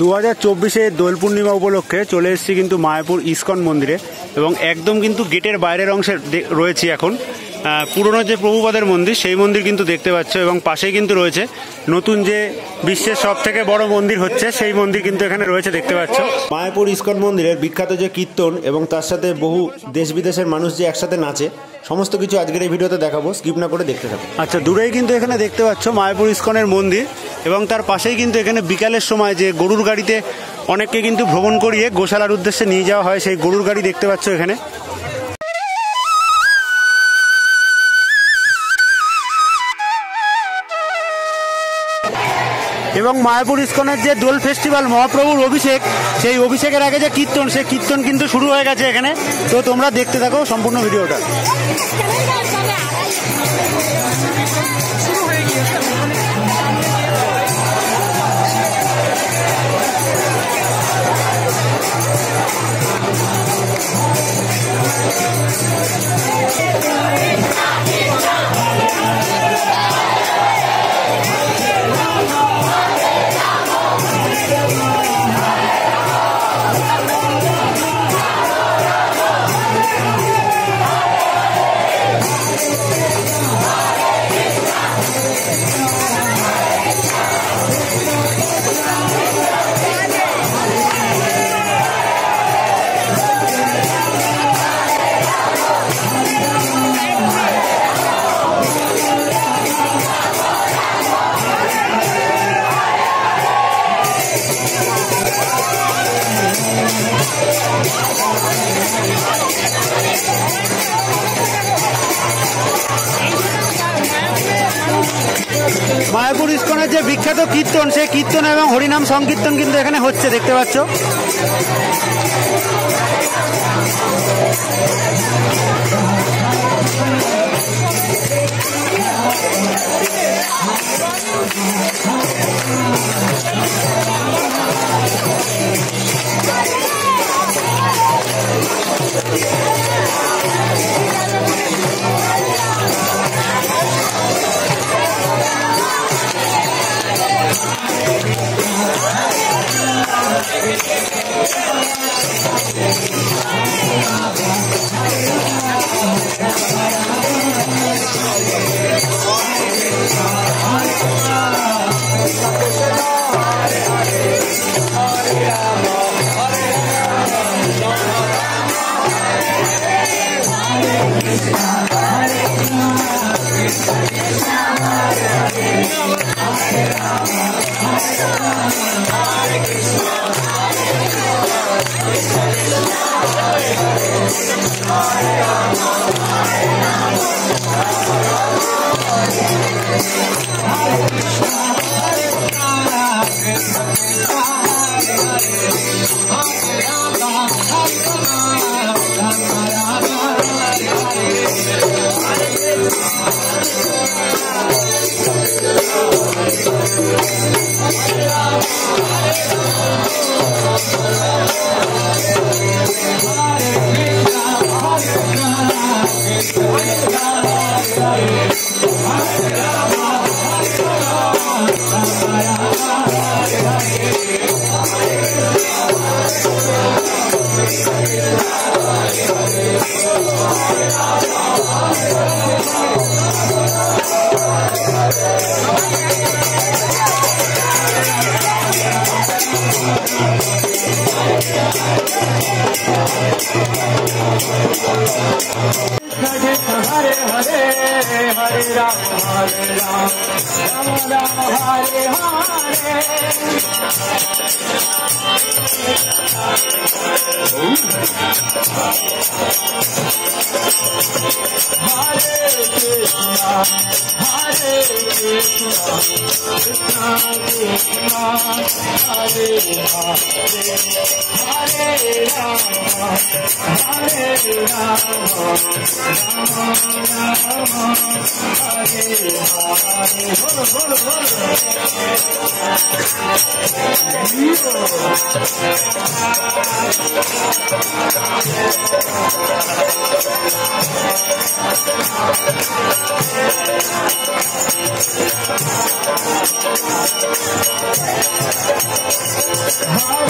2024 দোল পূর্ণিমা উপলক্ষে চলে এসেছি কিন্তু মায়াপুর ইসকন মন্দিরে এবং একদম কিন্তু গেটের বাইরের অংশে রয়েছি এখন। পুরনো যে প্রভুপাদের মন্দির সেই মন্দির কিন্তু দেখতে পাচ্ছ এবং পাশেই কিন্তু রয়েছে নতুন যে বিশ্বের সব থেকে বড় মন্দির হচ্ছে সেই মন্দির কিন্তু এখানে রয়েছে দেখতে পাচ্ছ। মায়াপুর ইসকন মন্দিরের বিখ্যাত যে কীর্তন এবং তার সাথে বহু দেশ বিদেশের মানুষ যে একসাথে নাচে সমস্ত কিছু আজকের এই ভিডিওতে দেখাবো, স্কিপ না করে দেখতে থাকো। আচ্ছা, দূরেই কিন্তু এখানে দেখতে পাচ্ছ মায়াপুর ইসকনের মন্দির এবং তার পাশেই কিন্তু এখানে বিকালের সময় যে গরুর গাড়িতে অনেককে কিন্তু ভ্রমণ করিয়ে গোশালার উদ্দেশ্যে নিয়ে যাওয়া হয়, সেই গরুর গাড়ি দেখতে পাচ্ছ এখানে। এবং মায়াপুর ইসকনের যে দোল ফেস্টিভ্যাল মহাপ্রভুর অভিষেক, সেই অভিষেকের আগে যে কীর্তন, সেই কীর্তন কিন্তু শুরু হয়ে গেছে এখানে। তো তোমরা দেখতে থাকো সম্পূর্ণ ভিডিওটা। মায়াপুর ইসকনের যে বিখ্যাত কীর্তন, সেই কীর্তন এবং হরিনাম সংকীর্তন কিন্তু এখানে হচ্ছে দেখতে পাচ্ছ। हरे हरे हरे राम राम राम हरे हरे। हरे कृष्णा कृष्णा कृष्णा हरे हरे हरे राम हरे राम हरे हरे। बोलो बोलो बोलो। Hare